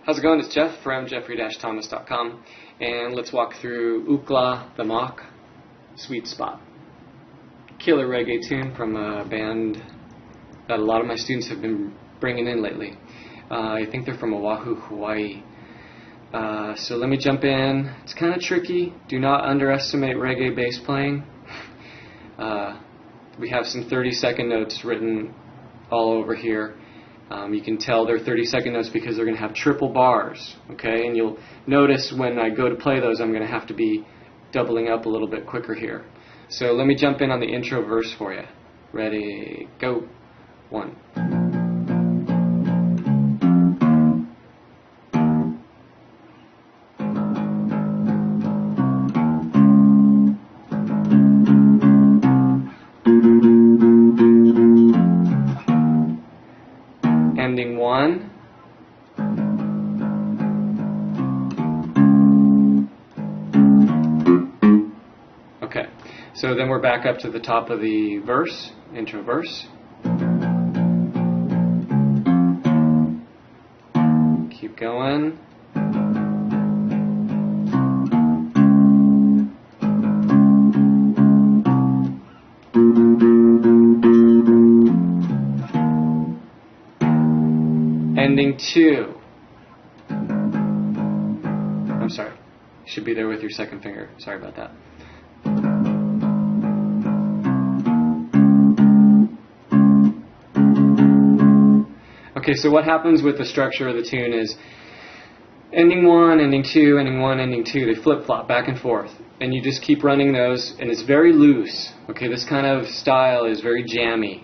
How's it going? It's Jeff from jeffrey-thomas.com, and let's walk through Ooklah The Moc, Sweet Spot. Killer reggae tune from a band that a lot of my students have been bringing in lately. I think they're from Oahu, Hawaii. So let me jump in. It's kind of tricky. Do not underestimate reggae bass playing. We have some 30-second notes written all over here. You can tell they're 30-second notes because they're going to have triple bars, okay? And you'll notice when I go to play those, I'm going to have to be doubling up a little bit quicker here. So let me jump in on the intro verse for you. Ready, go. 1. Ending 1. Okay, so then we're back up to the top of the verse, intro verse. Keep going. Ending 2. I'm sorry. You should be there with your second finger. Sorry about that. Okay, so what happens with the structure of the tune is ending 1, ending 2, ending 1, ending 2. They flip-flop back and forth. And you just keep running those, and it's very loose. Okay, this kind of style is very jammy.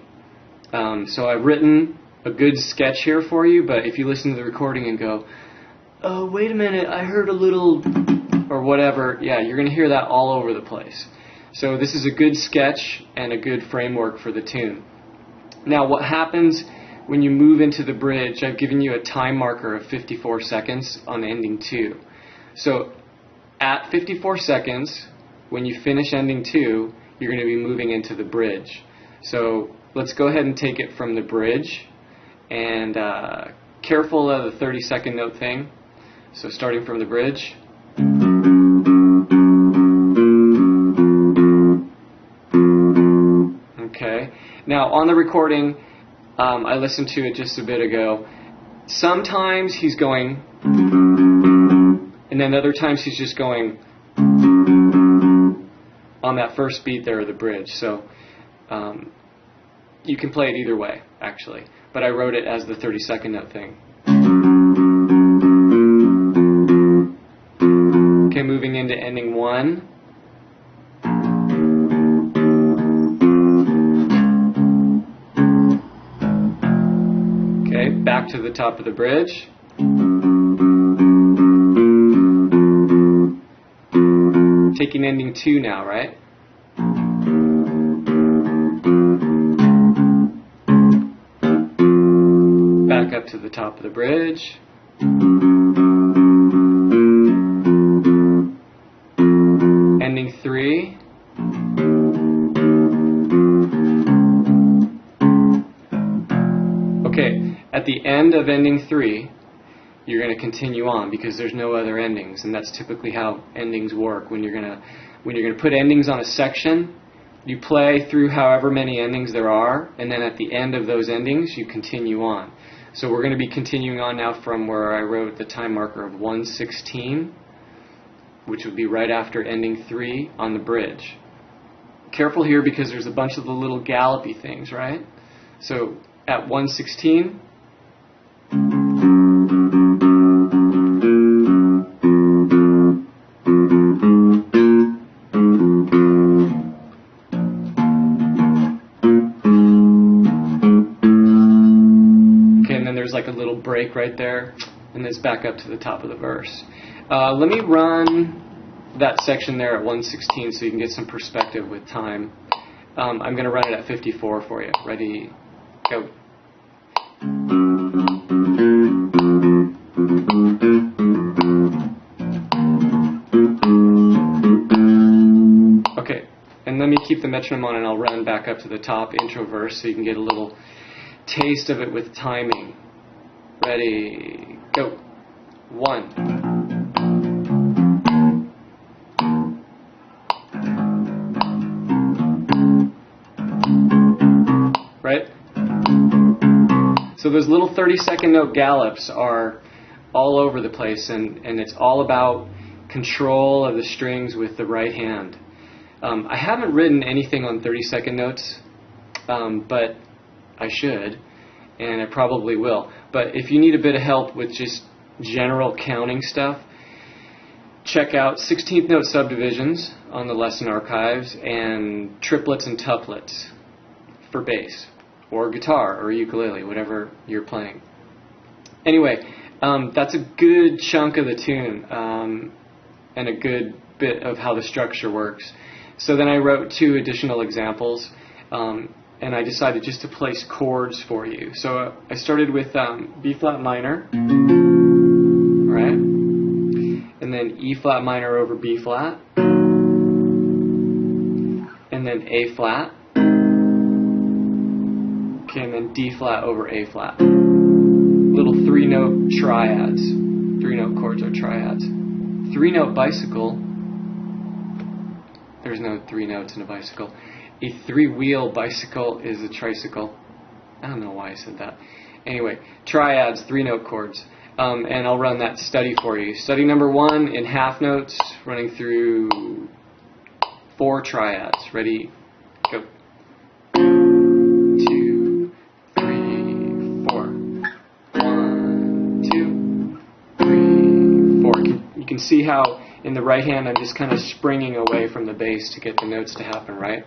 So I've written a good sketch here for you, but if you listen to the recording and go, oh, wait a minute, I heard a little, or whatever, yeah, you're going to hear that all over the place. So this is a good sketch and a good framework for the tune. Now what happens when you move into the bridge, I've given you a time marker of 54 seconds on ending 2. So at 54 seconds, when you finish ending 2, you're going to be moving into the bridge. So let's go ahead and take it from the bridge. And careful of the 30-second note thing. So starting from the bridge. Okay. Now on the recording, I listened to it just a bit ago. Sometimes he's going, and then other times he's just going on that first beat there of the bridge. So you can play it either way, actually. But I wrote it as the 30-second note thing. Okay, moving into ending 1. Okay, back to the top of the bridge. Taking ending 2 now, right? Back up to the top of the bridge. Ending 3. Okay, at the end of ending 3, you're going to continue on because there's no other endings, and that's typically how endings work. When you're going to put endings on a section, you play through however many endings there are, and then at the end of those endings, you continue on. So we're going to be continuing on now from where I wrote the time marker of 1:16, which would be right after ending 3 on the bridge. Careful here because there's a bunch of the little gallopy things, right? So at 1:16, there's like a little break right there, and it's back up to the top of the verse. Let me run that section there at 1:16 so you can get some perspective with time. I'm going to run it at 54 for you. Ready, go. Okay, and let me keep the metronome on and I'll run back up to the top intro verse so you can get a little taste of it with timing. Ready, go. 1. Right? So those little 30-second note gallops are all over the place, and it's all about control of the strings with the right hand. I haven't written anything on 30-second notes, but I should, and I probably will. But if you need a bit of help with just general counting stuff, check out 16th note subdivisions on the lesson archives and triplets and tuplets for bass or guitar or ukulele, whatever you're playing. Anyway, that's a good chunk of the tune and a good bit of how the structure works. So then I wrote 2 additional examples, and I decided just to place chords for you. So I started with B flat minor, right? And then E flat minor over B flat, and then A flat, okay, and then D flat over A flat. Little 3-note triads. 3-note chords are triads. 3-note bicycle. There's no 3 notes in a bicycle. A 3-wheel bicycle is a tricycle. I don't know why I said that. Anyway, triads, 3-note chords. And I'll run that study for you. Study number 1 in half notes, running through 4 triads. Ready? Go. 2, 3, 4. 1, 2, 3, 4. You can see how in the right hand I'm just kind of springing away from the bass to get the notes to happen, right?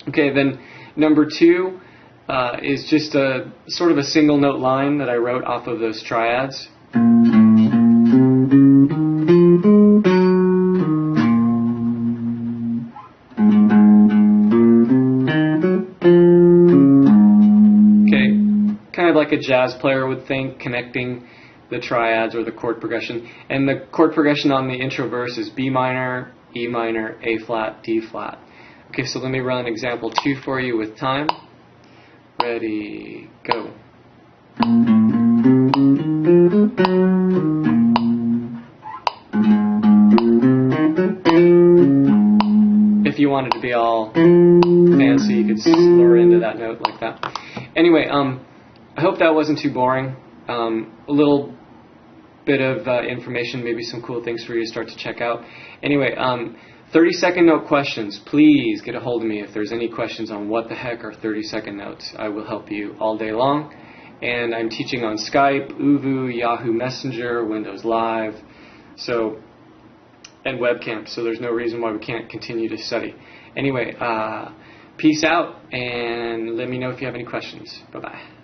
Okay, then number 2 is just a sort of a single note line that I wrote off of those triads. Okay, kind of like a jazz player would think, connecting the triads or the chord progression. And the chord progression on the intro verse is B minor, E minor, A flat, D flat. Okay, so let me run example 2 for you with time. Ready, go. If you wanted to be all fancy, you could slur into that note like that. Anyway, I hope that wasn't too boring. A little bit of information, maybe some cool things for you to start to check out. Anyway, 30-second note questions. Please get a hold of me if there's any questions on what the heck are 30-second notes. I will help you all day long. And I'm teaching on Skype, Uvu, Yahoo Messenger, Windows Live, and webcam. So there's no reason why we can't continue to study. Anyway, peace out, and let me know if you have any questions. Bye-bye.